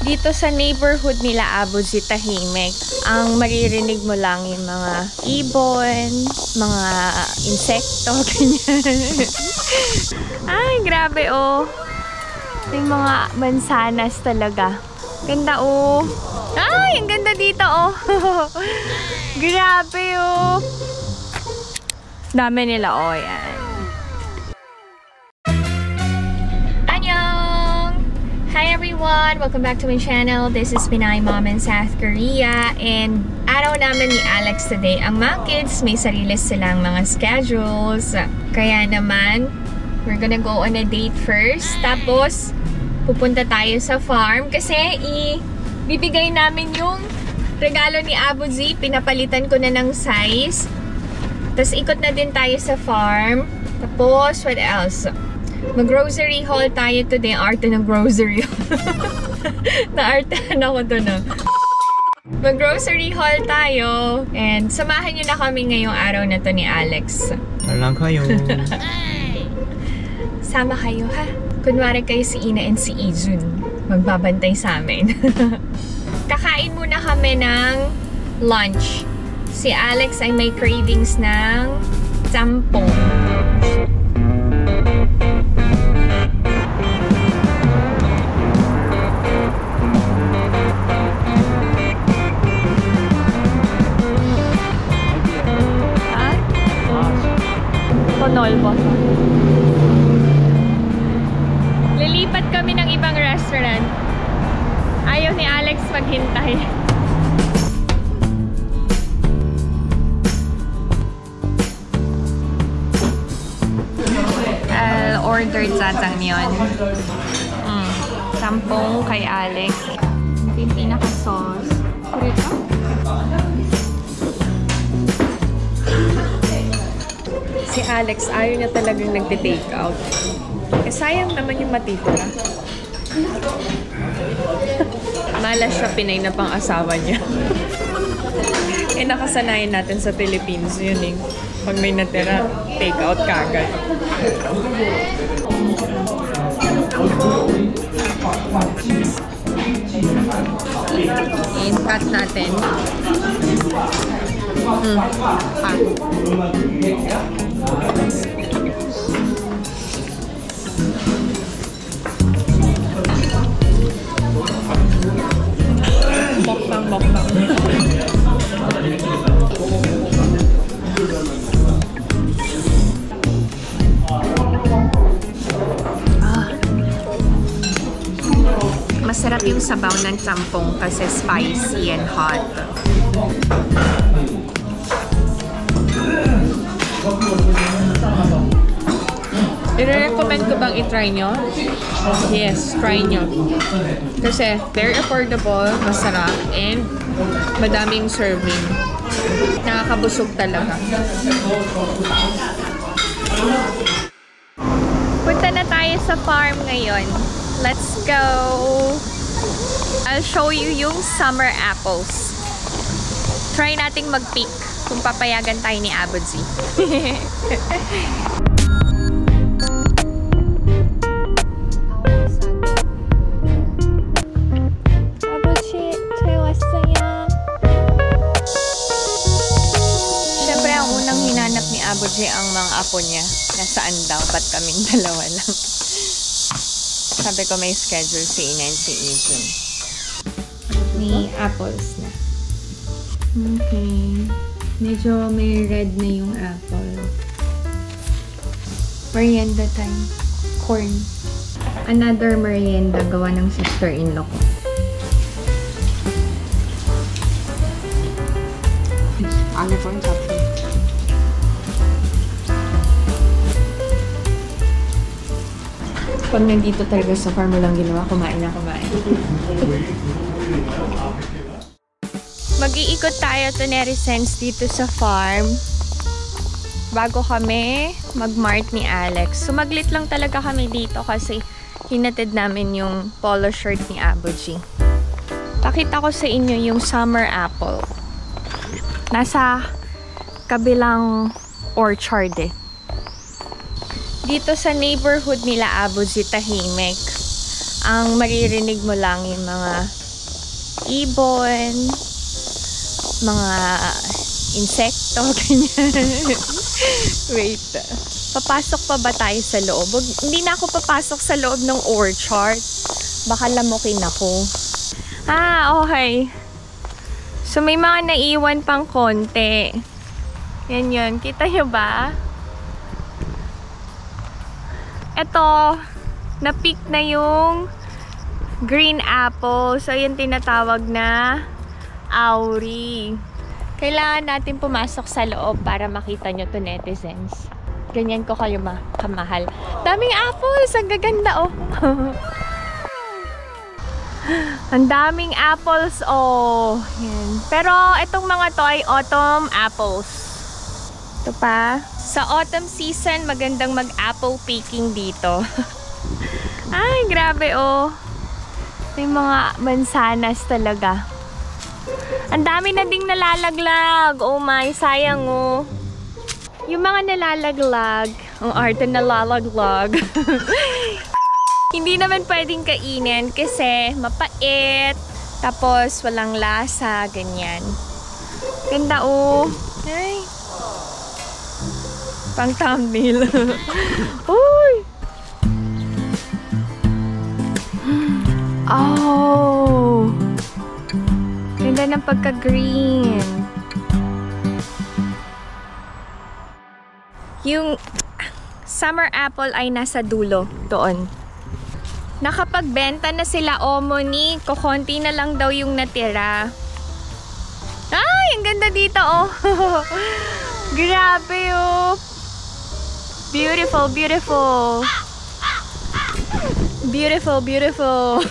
Dito sa neighborhood nila Abuji, tahimik. Ang maririnig mo lang yung mga ibon, mga insekto, ganyan. Ay, grabe oh. Yung mga mansanas talaga. Ganda oh. Ay, ang ganda dito oh. Grabe oh. Dami nila oh, yan. Hi everyone! Welcome back to my channel. This is Pinay Mom in South Korea. And araw namin ni Alex today. Ang mga kids, may sarili silang mga schedules. Kaya naman, we're gonna go on a date first. Tapos, pupunta tayo sa farm. Kasi bibigay namin yung regalo ni Abuji. Pinapalitan ko na ng size. Tapos ikot na din tayo sa farm. Tapos, what else? Mag-grocery haul tayo today. Arte ng grocery. Na-artehan ako doon. Mag-grocery haul tayo. And samahan nyo na kami ngayong araw na to ni Alex. Walang kayo. Sama kayo ha. Kunwari kayo si Ina and si Ijun. Magbabantay sa amin. Kakain muna kami ng lunch. Si Alex ay may cravings ng champong. Konolbo. Lilipat kami ng ibang restaurant. Ayaw ni Alex maghintay. I'll order jjajangmyeon. Sampung kay Alex. Ito yung pinaka-sauce. Kurito? Si Alex, ayaw niya talagang nagte-take out. Eh, sayang naman yung matitira. Malas siya, Pinay na pang asawa niya. Eh, nakasanayan natin sa Philippines yun eh. Pag may natira, take out kagad. In-cut natin. Mokbang. Masarap yung sabaw ng champong kasi spicy and hot. I-recommend ko bang i-try nyo? Yes, try nyo. Kasi very affordable, masarap, and madaming serving. Nakakabusog talaga. Punta na tayo sa farm ngayon. Let's go! I'll show you yung summer apples. Try nating mag-pick kung papayagan tayo ni Abuji. Abuji ang mga apo niya. Nasaan daw? Ba't kaming dalawa lang? Sabi ko may schedule si Ina and si Ijun. May apples na. Okay. Medyo may red na yung apple. Merienda time. Corn. Another merienda gawa ng sister-in-law ko. Ano po yung sapin? Pag nandito talaga sa farm mo lang ginawa, kumain na kumain. Mag-iikot tayo to Nerisens dito sa farm bago kami mag-mart ni Alex. Sumaglit lang talaga kami dito kasi hinatid namin yung polo shirt ni Abuji. Pakita ko sa inyo yung summer apple. Nasa kabilang orchard eh. Dito sa neighborhood nila Abuji, tahimik. Ang maririnig mo lang yung mga ibon, mga insekto, ganyan. Wait. Papasok pa ba tayo sa loob? Hindi na ako papasok sa loob ng orchard. Baka lamukin ako. Okay. So, may mga naiwan pang konti. Yan yun. Kita nyo ba? Ito, na-pick na yung green apple. So, yung tinatawag na auri. Kailangan natin pumasok sa loob para makita nyo to, netizens. Ganyan ko kayo kamahal. Daming apples! Ang gaganda, oh! Ang daming apples, oh! Yan. Pero, itong mga to ay autumn apples. Ito pa. Sa autumn season, magandang mag-apple picking dito. Ay, grabe, oh! May mga mansanas talaga. Ang dami na ding nalalaglag. Oh my, sayang oh. Yung mga nalalaglag, ang arte nalalaglag. Hindi naman pwedeng kainin kasi mapait. Tapos walang lasa, ganyan. Ganda oh. Ay. Pang thumbnail. Uy. Oh. Ganda ng pagka-green. Yung summer apple ay nasa dulo doon. Nakapagbenta na sila, Monique. Kukunti na lang daw yung natira. Ay, ang ganda dito, oh. Grabe, oh. Beautiful, beautiful. Beautiful, beautiful.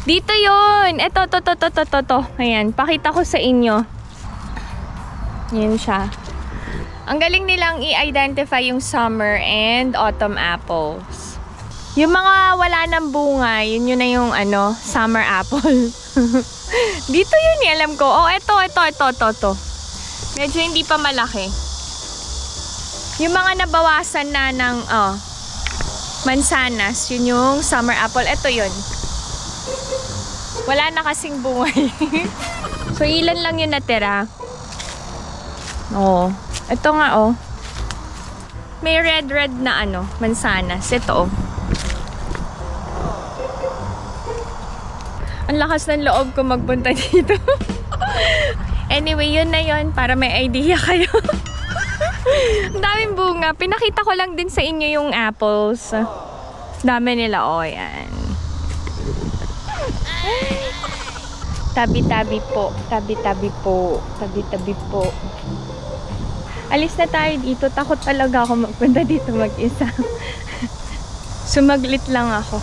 Dito yun. Ito, to. Ayan, pakita ko sa inyo. Yan siya. Ang galing nilang i-identify yung summer and autumn apples. Yung mga wala ng bunga, yun na yung summer apple. Dito yun, alam ko. Oh, ito. Medyo hindi pa malaki. Yung mga nabawasan na ng mansanas, yun yung summer apple. Ito yun. Wala na kasing bungay. So, ilan lang yung natira. Oh. Ito nga, oh. May red na mansanas. Ito, oh. Ang lakas ng loob ko magpunta dito. Anyway, yun na yun. Para may idea kayo. Ang daming bunga. Pinakita ko lang din sa inyo yung apples. Dami nila, oh. Yan. Tabi-tabi po. Tabi-tabi po. Alis na tayo dito. Takot talaga ako magpunta dito mag-isa. Sumaglit lang ako.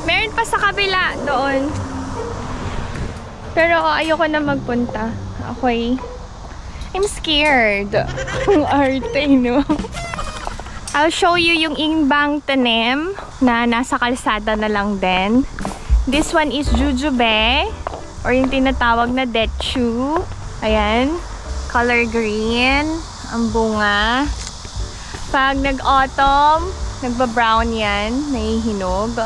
Meron pa sa kabila doon. Pero ayoko na magpunta. Okay. I'm scared. Ang arte, no? I'll show you yung ingbang tanim na nasa kalsada na lang din. This one is jujube or yung tinatawag na dechu. Ayan. Color green. Ang bunga. Pag nag-autumn, nagba-brown yan. Nahihinog.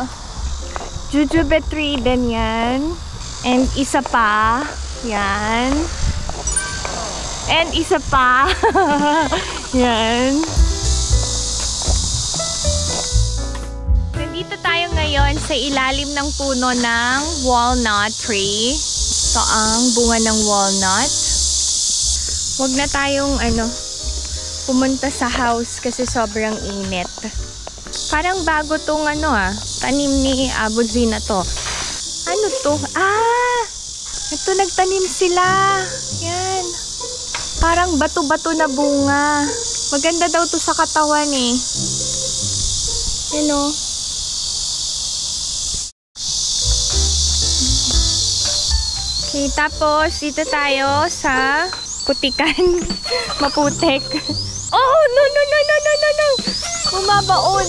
Jujube tree din yan. And isa pa. Yan. And isa pa. Yan. Nandito tayo ngayon sa ilalim ng puno ng walnut tree. Ito ang bunga ng walnut. Huwag na tayong pumunta sa house kasi sobrang init. Parang bago tong tanim ni Abuzina to. Ano to? Ito nagtanim sila. Yan. Parang bato-bato na bunga. Maganda daw to sa katawan eh. Okay, tapos dito tayo sa putikan. Maputek. Oh, no. Bumabaon.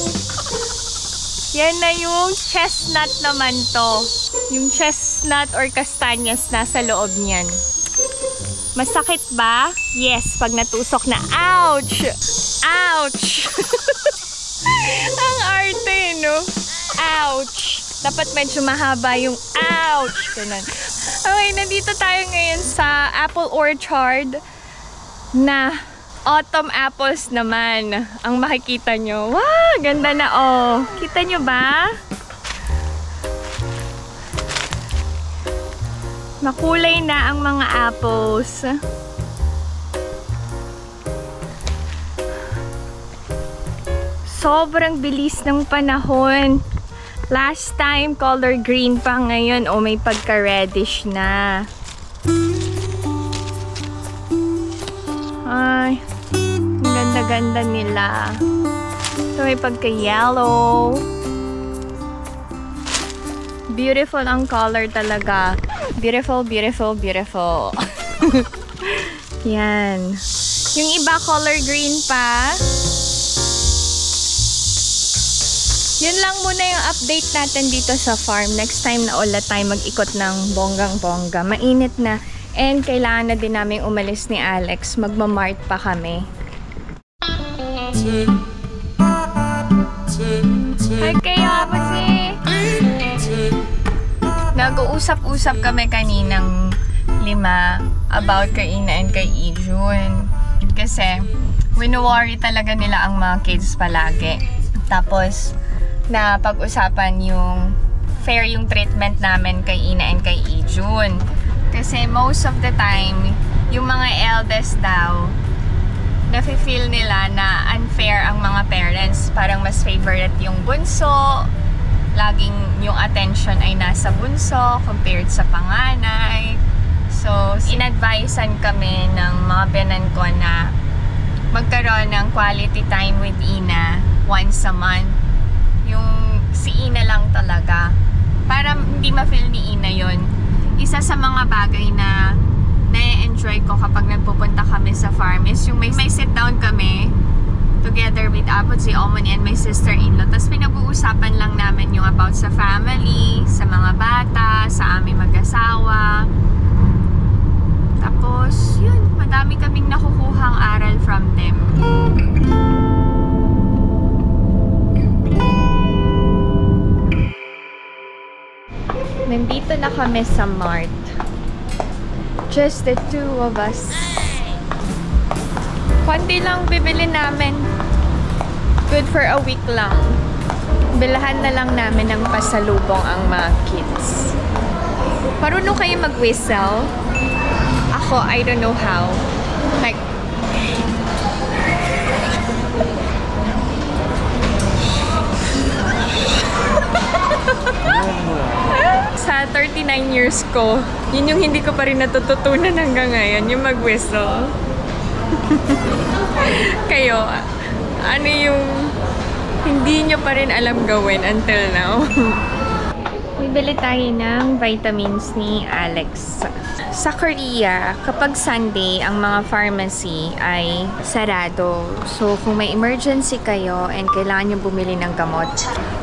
Yan na yung chestnut naman to. Yung chestnut or kastanyas nasa loob niyan. Masakit ba? Yes, pag natusok na. Ouch! Ouch! Ang arte, no? ouch! Dapat medyo mahaba yung ouch! Ganun. Okay, nandito tayo ngayon sa apple orchard na autumn apples naman ang makikita nyo. Wow! Ganda na oh! Kita nyo ba? Makulay na ang mga apples. Sobrang bilis ng panahon. Last time, color green pa, ngayon. O, may pagka-reddish na. Ay, ang ganda-ganda nila. So, may pagka-yellow. Beautiful ang color talaga. Beautiful, beautiful, beautiful. Yan. Yung iba, color green pa. Yun lang muna yung update natin dito sa farm. Next time na ulit tayo mag-ikot ng bonggang-bongga. Mainit na. And kailangan na din namin umalis ni Alex. Magmamart pa kami. Hi kayo, kasi nag-uusap-usap kami kaninang 5 about kay Ina and kay Ijun. Kasi wino-worry talaga nila ang mga kids palagi. Tapos na pag-usapan yung fair yung treatment namin kay Ina and kay Ijun. Kasi most of the time, yung mga eldest daw, nafe-feel nila na unfair ang mga parents. Parang mas favorite yung bunso. Laging yung attention ay nasa bunso compared sa panganay. So, in-advisean kami ng mga biyanan ko na magkaroon ng quality time with Ina once a month. Yung si Ina lang talaga. Para hindi ma-feel ni Ina yon. Isa sa mga bagay na na-enjoy ko kapag nagpupunta kami sa farm is yung may sit down kami together with Apodzi, Omoni, and my sister-in-law. Tapos pinag-uusapan lang namin yung about sa family, sa mga bata, sa aming mag-asawa. Tapos, yun, madami kaming nakukuhang aral from them. Nandito na kami sa Mart. Just the two of us. Konti lang bibili namin. Good for a week lang. Bilahan na lang namin ng pasalubong ang mga kids. Marunong kayo mag-whistle? Ako, I don't know how. Like, sa 39 years ko, yun yung hindi ko pa rin natututunan hanggang ngayon, yung mag-whistle. Kayo, ano yung hindi nyo pa rin alam gawin until now? Bibili tayo ng vitamins ni Alex. Sa Korea, kapag Sunday, ang mga pharmacy ay sarado. So, kung may emergency kayo and kailangan nyo bumili ng gamot,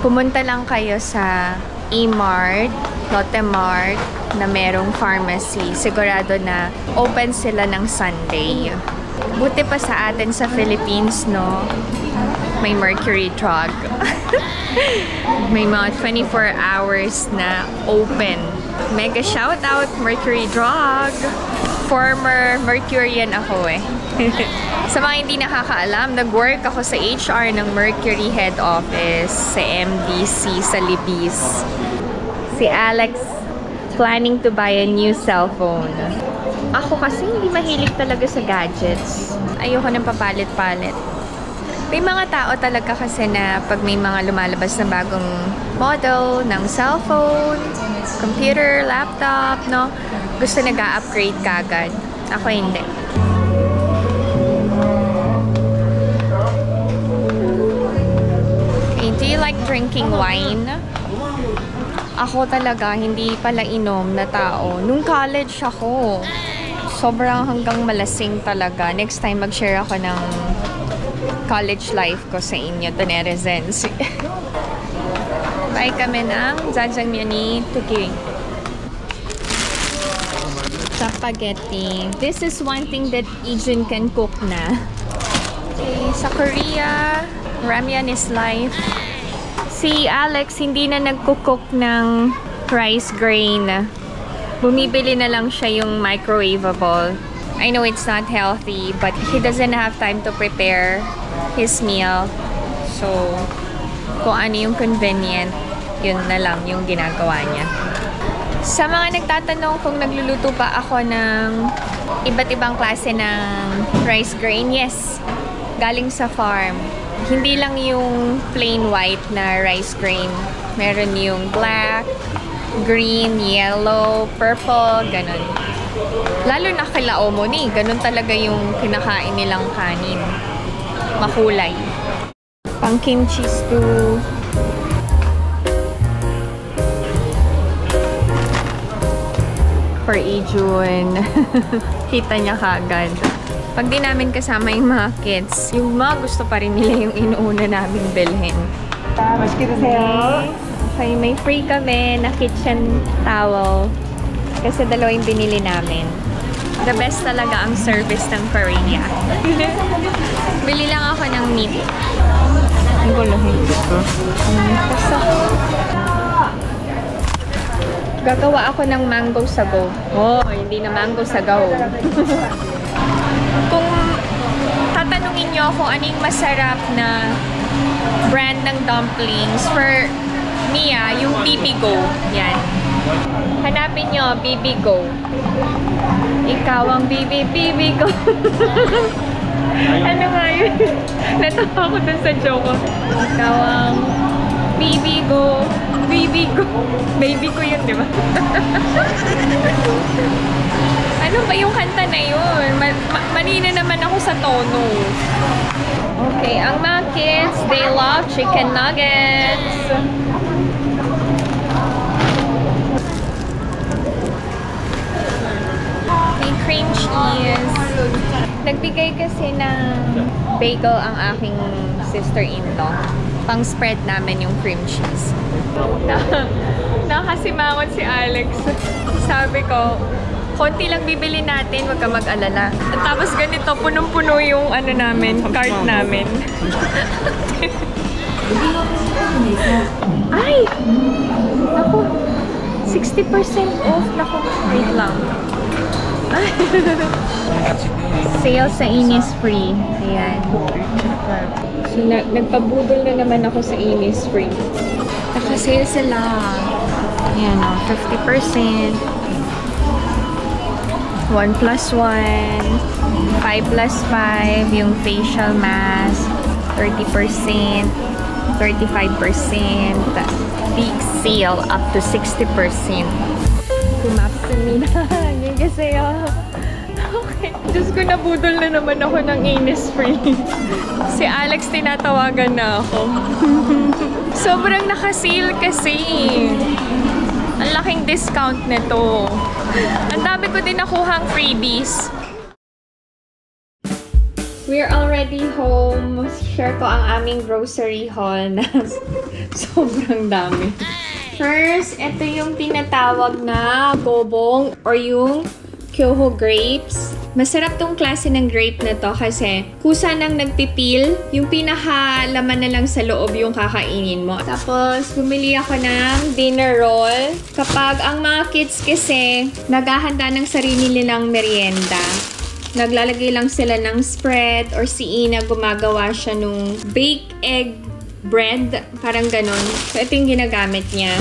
pumunta lang kayo sa E-Mart, Lotte Mart, na merong pharmacy. Sigurado na open sila ng Sunday. Buti pa sa atin sa Philippines, no? May Mercury Drug. May mga 24 hours na open. Mega shout out, Mercury Drug! Former Mercurian ako eh. Sa mga hindi nakakaalam, nag-work ako sa HR ng Mercury Head Office sa MDC sa Libis. Si Alex planning to buy a new cellphone. Ako kasi hindi mahilig talaga sa gadgets. Ayoko nang papalit-palit. May mga tao talaga kasi na pag may mga lumalabas na bagong model ng cellphone, computer, laptop, no? Gusto nag-a-upgrade kagad. Ako hindi. Okay, do you like drinking wine? Ako talaga, hindi pala inom na tao. Nung college ako, sobrang hanggang malasing talaga. Next time, mag-share ako ng college life ko sa inyo, Tonerezensi. Buy kami ng jajangmyeon ni Tuki. Spaghetti. This is one thing that Ijun can cook na. Okay, sa Korea, ramyeon is life. Si Alex hindi na nagkukook ng rice grain. Bumibili na lang siya yung microwavable. I know it's not healthy, but he doesn't have time to prepare his meal. So, kung ano yung convenient, yun na lang yung ginagawa niya. Sa mga nagtatanong kung nagluluto pa ako ng iba't ibang klase ng rice grain, yes, galing sa farm. Hindi lang yung plain white na rice grain. Meron yung black, green, yellow, purple, ganun. Lalo na kila Omoni, ganun talaga yung kinakain nilang kanin. Makulay. Pang kimchi stew. For Ijun. Kita niya kagad. Pag di namin kasama yung mga kids, yung mga gusto pa rin nila yung inuuna namin bilhin. Okay, may free kami na kitchen towel. Kasi dalawa yung binili namin. The best talaga ang service ng Korea. Bili lang ako ng meat. Ang guluhin ko. Gagawa ako ng mango sago. Oh, hindi na mango sagaw. Kung tatanungin nyo kung anong masarap na brand ng dumplings, for Mia, yung Bibigo. Yan. Hanapin nyo, Bibigo. Ikaw ang Bibigo. Ano nga yun? Natawa ko dun sa joke. Ikaw ang Bibigo. Bibigo. Baby ko yun, di ba? Ano ba yung kanta na yun? Manina naman ako sa tono. Okay, ang mga kids, they love chicken nuggets. May cream cheese. Nagbigay kasi ng bagel ang aking sister-in-law. Pang-spread namin yung cream cheese. Nakasimangot si Alex. Sabi ko, konti lang bibili natin, wag ka mag-alala. Tapos ganito, punong-puno yung ano namin, cart namin. Ay! Naku, 60% off. Naku, wait lang. Sale sa Innisfree. Ayan. So, nagpabudol na naman ako sa Innisfree. Naka-sale sila. Ayan o, 50%. 1+1, 5+5, yung facial mask, 30%, 35%, big sale up to 60%. Kumapsin na, yun kasi okay. Diyos ko, nabudol na naman ako ng Innisfree. Si Alex, tinatawagan na ako. Sobrang naka-sale kasi. Ang laking discount nito. Ang dami ko din nakuhang freebies. We're already home. Share ko ang aming grocery haul na sobrang dami. First, ito yung tinatawag na gobong or yung Kyoho grapes. Masarap tong klase ng grape na to kasi kusa nang nagpipil, yung pinakalaman na lang sa loob yung kakainin mo. Tapos, bumili ako ng dinner roll. Kapag ang mga kids kasi naghahanda ng sarili nilang merienda, naglalagay lang sila ng spread or si Ina gumagawa siya nung baked egg bread. Parang ganun. So, ito yung ginagamit niya.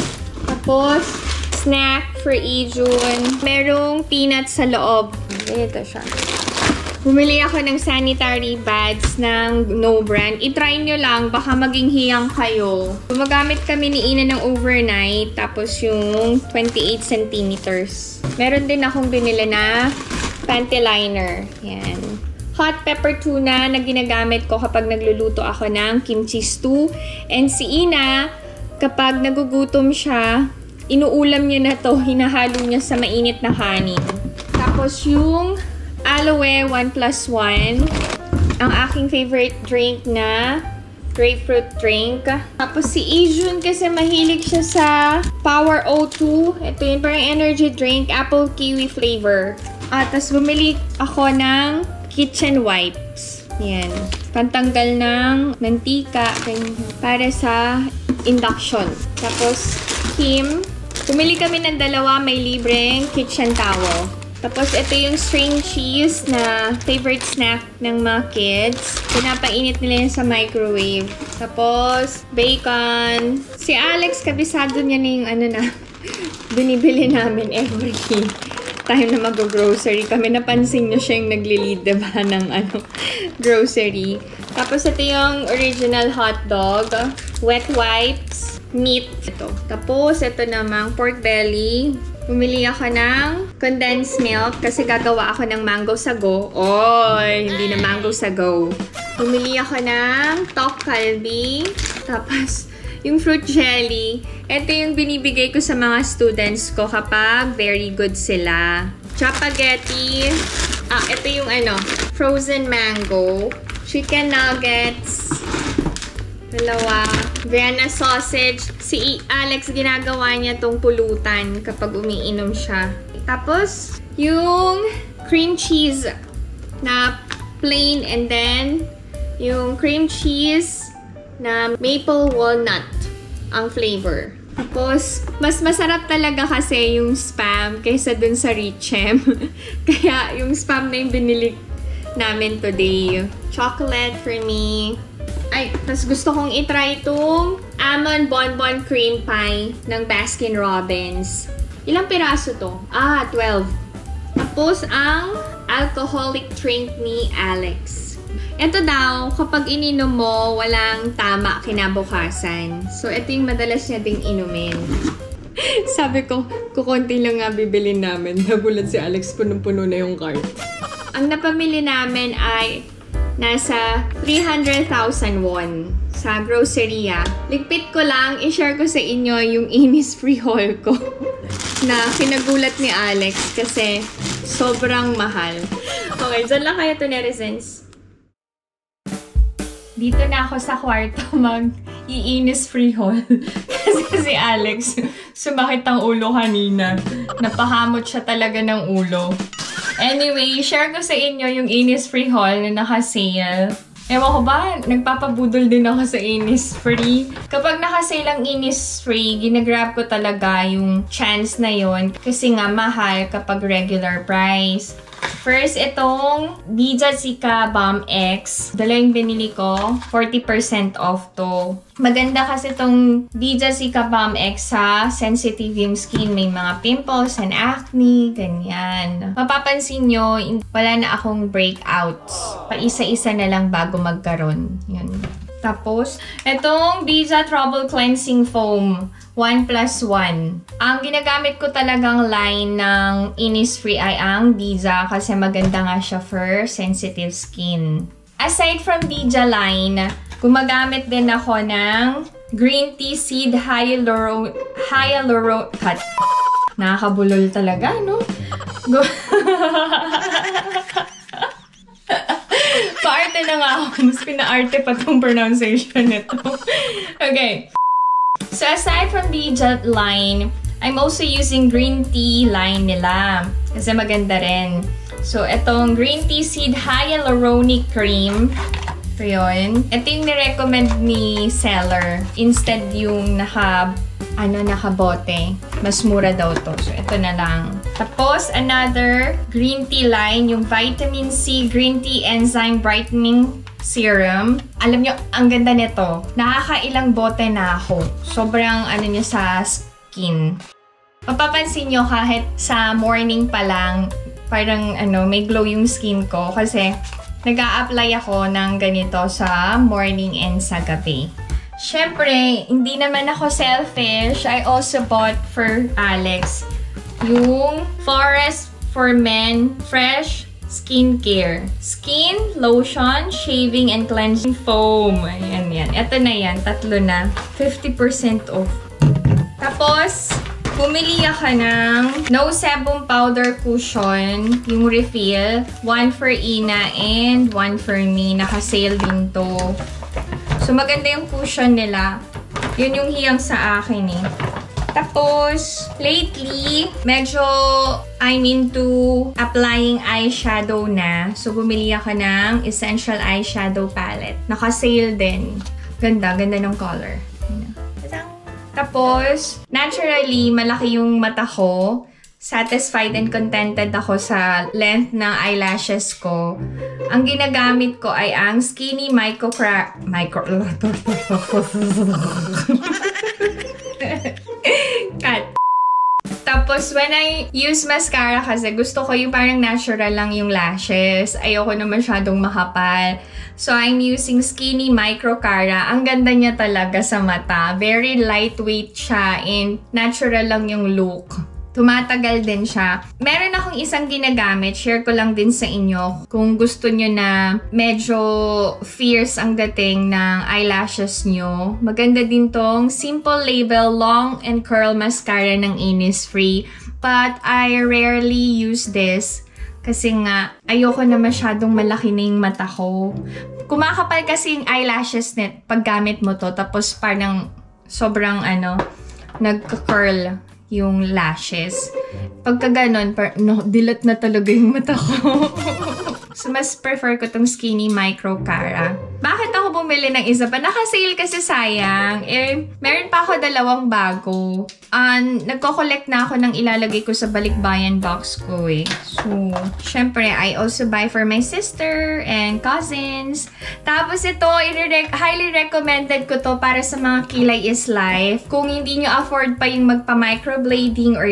Tapos, snack for Ijun. Merong peanuts sa loob. Ito siya. Bumili ako ng sanitary pads ng no brand. I-try nyo lang. Baka maging hiyang kayo. Gumagamit kami ni Ina ng overnight. Tapos yung 28 centimeters. Meron din akong binili na panty liner. Yan. Hot pepper tuna na ginagamit ko kapag nagluluto ako ng kimchi stew. And si Ina, kapag nagugutom siya, inuulam niya na to, hinahalo niya sa mainit na kanin. Tapos yung aloe 1+1, ang aking favorite drink na grapefruit drink. Tapos si Ijun kasi mahilig siya sa Power O2. Ito yung parang energy drink, apple kiwi flavor. Tapos bumili ako ng kitchen wipes. Yan. Pantanggal ng mantika para sa induction. Tapos, Kim, pumili kami ng dalawa, may libreng kitchen towel. Tapos, ito yung string cheese na favorite snack ng mga kids. Pinapainit nila yun sa microwave. Tapos, bacon. Si Alex, kabisado niya na yung binibili namin every time na mag-grocery kami. Napansin niyo siya yung nagli-lead, diba, ng grocery. Tapos, ito yung original hot dog. Wet wipes. Meat. Ito. Tapos, ito namang pork belly. Bumili ako ng condensed milk kasi gagawa ako ng mango sago. Oy, hindi na mango sago. Bumili ako ng tok kalbi. Tapos, yung fruit jelly. Ito yung binibigay ko sa mga students ko kapag very good sila. Chapaghetti. Ito yung frozen mango. Chicken nuggets. Dalawa. Vienna sausage. Si Alex, ginagawa niya tong pulutan kapag umiinom siya. Tapos, yung cream cheese na plain and then yung cream cheese na maple walnut ang flavor. Tapos, mas masarap talaga kasi yung Spam kaysa dun sa Richem. Kaya, yung Spam na yung binili namin today. Chocolate for me. Ay, mas gusto kong itry itong almond bonbon cream pie ng Baskin Robbins. Ilang piraso to? 12. Tapos, ang alcoholic drink ni Alex. Ito daw, kapag ininom mo, walang tama kinabukasan. So, ito yung madalas niya ding inumin. Sabi ko, kukunti lang nga bibilin namin. Nagulat si Alex, punong-puno na yung cart. Ang napamili namin ay nasa 300,000 won sa groceria. Ligpit ko lang, i-share ko sa inyo yung Innisfree haul ko na kinagulat ni Alex kasi sobrang mahal. Okay, dyan lang kayo to, netizens. Dito na ako sa kwarto mag-i-Innisfree haul. Kasi si Alex, sumakit ang ulo kanina. Napahamot siya talaga ng ulo. Anyway, share ko sa inyo yung Innisfree haul na naka-sale. Ewan ko ba, nagpapabudol din ako sa Innisfree. Kapag naka-sale ang Innisfree, ginagrab ko talaga yung chance na yon kasi nga mahal kapag regular price. First, itong Bija Zika Balm X. Dala yung binili ko. 40% off to. Maganda kasi itong Bija Zika Balm X sa sensitive yung skin. May mga pimples and acne, ganyan. Mapapansin nyo, wala na akong breakouts. Paisa-isa na lang bago magkaroon. Yun. Tapos, itong Bija Trouble Cleansing Foam 1+1. Ang ginagamit ko talagang line ng Innisfree ay ang Bija kasi maganda nga siya for sensitive skin. Aside from Bija line, gumagamit din ako ng Green Tea Seed Hyaluronic. Nakakabulol talaga, no? Pa-arte na nga ako. Mas pina-arte pa tong pronunciation nito. Okay. So, aside from the Jet line, I'm also using green tea line nila. Kasi maganda rin. So, itong Green Tea Seed Hyaluronic Cream. Ito yun. Ito yung nirecommend ni seller. Instead yung nakabote. Mas mura daw to. So, ito na lang. Tapos, another green tea line. Yung Vitamin C Green Tea Enzyme Brightening Serum. Alam nyo, ang ganda nito. Nakakailang bote na ako. Sobrang niya sa skin. Mapapansin nyo kahit sa morning pa lang, parang may glow yung skin ko. Kasi nag-a-apply ako ng ganito sa morning and sa gabi. Siyempre, hindi naman ako selfish. I also bought for Alex yung Forest for Men Fresh Skincare. Skin, lotion, shaving, and cleansing foam. Ayan, yan. Ito na yan. Tatlo na. 50% off. Tapos, bumili ako ng No Sebum Powder Cushion. Yung refill. 1 for Ina and 1 for me. Naka-sale din to. So, maganda yung cushion nila. Yun yung hiyang sa akin eh. Tapos, lately, medyo I'm into applying eyeshadow na. So, bumili ako ng Essential Eyeshadow Palette. Naka-sale din. Ganda, ganda ng color. Tapos, naturally, malaki yung mata ko. Satisfied and contented ako sa length ng eyelashes ko. Ang ginagamit ko ay ang Skinny Cut. Tapos, when I use mascara kasi, gusto ko yung parang natural lang yung lashes. Ayoko na masyadong makapal. So, I'm using Skinny Micro Cara. Ang ganda niya talaga sa mata. Very lightweight siya and natural lang yung look. Tumatagal din siya. Meron akong isang ginagamit. Share ko lang din sa inyo. Kung gusto nyo na medyo fierce ang dating ng eyelashes nyo. Maganda din tong Simple Label Long and Curl Mascara ng Innisfree. But I rarely use this. Kasi nga, ayoko na masyadong malaki na yung mata ko. Kumakapal kasi yung eyelashes net pag gamit mo to. Tapos parang sobrang nagka-curl yung lashes. Pagka ganon, dilat na talaga yung mata ko. So, mas prefer ko tong Skinny Micro Cara. Bakit ako bumili ng isa pa? Naka-sale kasi sayang. Meron pa ako 2 bago. Nagko-collect na ako ng ilalagay ko sa balikbayan box ko So, syempre, I also buy for my sister and cousins. Tapos ito, highly recommended ko to para sa mga kilay is life. Kung hindi nyo afford pa yung magpa-microblading or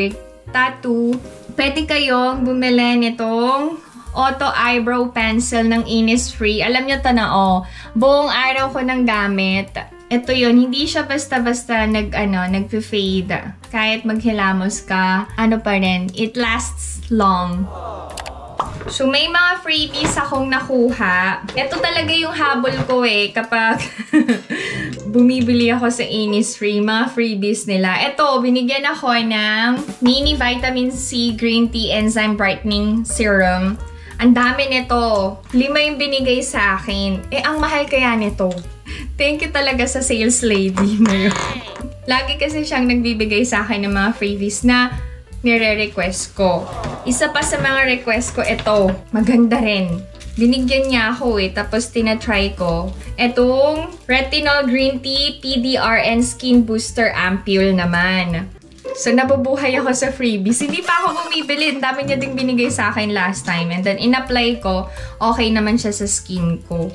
tattoo, pwede kayong bumili nitong Auto Eyebrow Pencil ng Innisfree. Alam nyo to na, buong araw ko nang gamit. Ito yun, hindi siya basta-basta nag-fade. Kahit maghilamos ka, pa rin. It lasts long. So, may mga freebies akong nakuha. Ito talaga yung habol ko kapag bumibili ako sa Innisfree, mga freebies nila. Ito, binigyan ako ng Mini Vitamin C Green Tea Enzyme Brightening Serum. Ang dami nito. 5 yung binigay sa akin. Ang mahal kaya nito. Thank you talaga sa sales lady na yun. Lagi kasi siyang nagbibigay sa akin ng mga freebies na nire-request ko. Isa pa sa mga request ko, ito. Maganda rin. Binigyan niya ako tapos tinatry ko. Itong Retinol Green Tea PDRN Skin Booster Ampule naman. So, nabubuhay ako sa freebies. Hindi pa ako bumibili. Ang dami niya ding binigay sa akin last time. And then, in-apply ko, okay naman siya sa skin ko.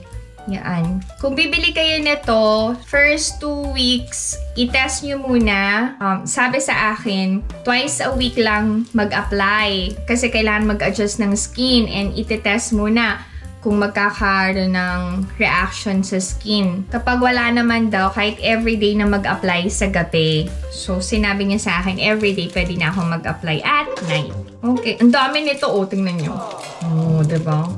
Yan. Kung bibili kayo nito, first 2 weeks, i-test nyo muna. Sabi sa akin, twice a week lang mag-apply. Kasi kailangan mag-adjust ng skin and iti-test muna kung magkakaroon ng reaction sa skin. Kapag wala naman daw, kahit everyday na mag-apply sa gabi. So, sinabi niya sa akin, everyday pwede na akong mag-apply at night. Okay. Ang dami nito, tingnan nyo. Diba?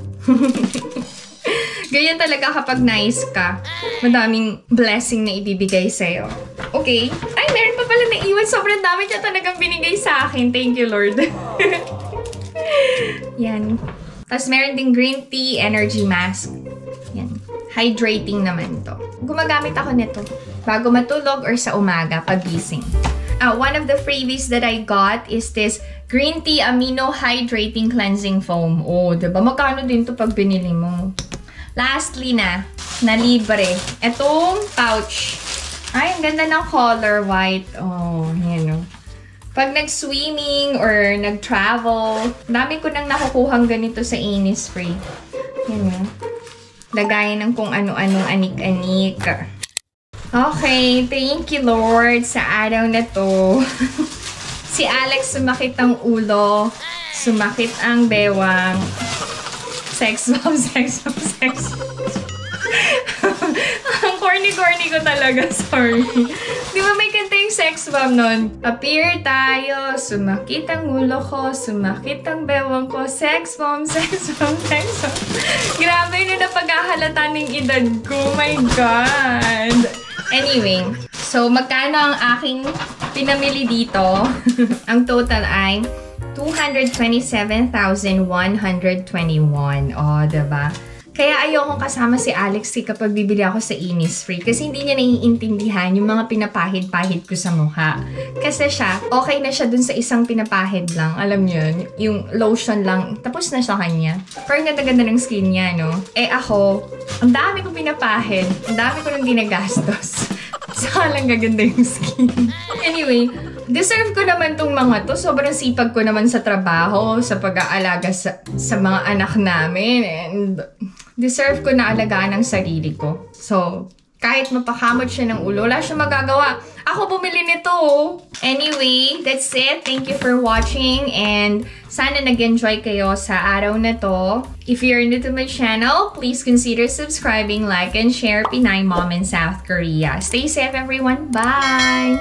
Ganyan talaga kapag nice ka. Madaming blessing na ibibigay sa'yo. Okay. Ay, meron pa pala naiwan. Sobrang dami niya talagang binigay sa akin. Thank you, Lord. Yan. Tapos meron ding green tea energy mask. Yan. Hydrating naman to. Gumagamit ako nito bago matulog or sa umaga pagising. One of the freebies that I got is this green tea amino hydrating cleansing foam. Diba? Magkano din to pag binili mo? Lastly na libre. Itong pouch. Ay, ang ganda ng color white. Yan Pag nag-swimming or nag-travel, dami ko nang nakukuhang ganito sa Innisfree. Yan Lagayan ng kung ano-anong anik-anik. Okay, thank you Lord sa araw na to. Si Alex sumakit ang ulo, sumakit ang bewang. Sex bomb. Ang corny-corny ko talaga, sorry. Di ba may kanta yung sex bomb nun? Appear tayo, sumakit ang ulo ko, sumakit ang bewang ko, sex bomb. Grabe na napaghahalata ng edad ko, my God. Anyway, so magkano ang aking pinamili dito? Ang total ay 227,121. Diba? Kaya ayokong kasama si Alex kapag bibili ako sa Innisfree kasi hindi niya naiintindihan yung mga pinapahid-pahid ko sa mukha. Kasi siya, okay na siya dun sa isang pinapahid lang. Alam niyo yun? Yung lotion lang. Tapos na siya kanya. Pero ganda-ganda ng skin niya, no? Ako, ang dami kong pinapahid. Ang dami ko nang ginagastos. Salang gaganda yung skin. Anyway, deserve ko naman tong mga to. Sobrang sipag ko naman sa trabaho, sa pag-aalaga sa mga anak namin. And deserve ko na alagaan ang sarili ko. So, kahit mapakamot siya ng ulo, wala siya magagawa. Ako bumili nito. Anyway, that's it. Thank you for watching. And sana nag-enjoy kayo sa araw na to. If you're new to my channel, please consider subscribing, like, and share. Pinay Mom in South Korea. Stay safe, everyone. Bye!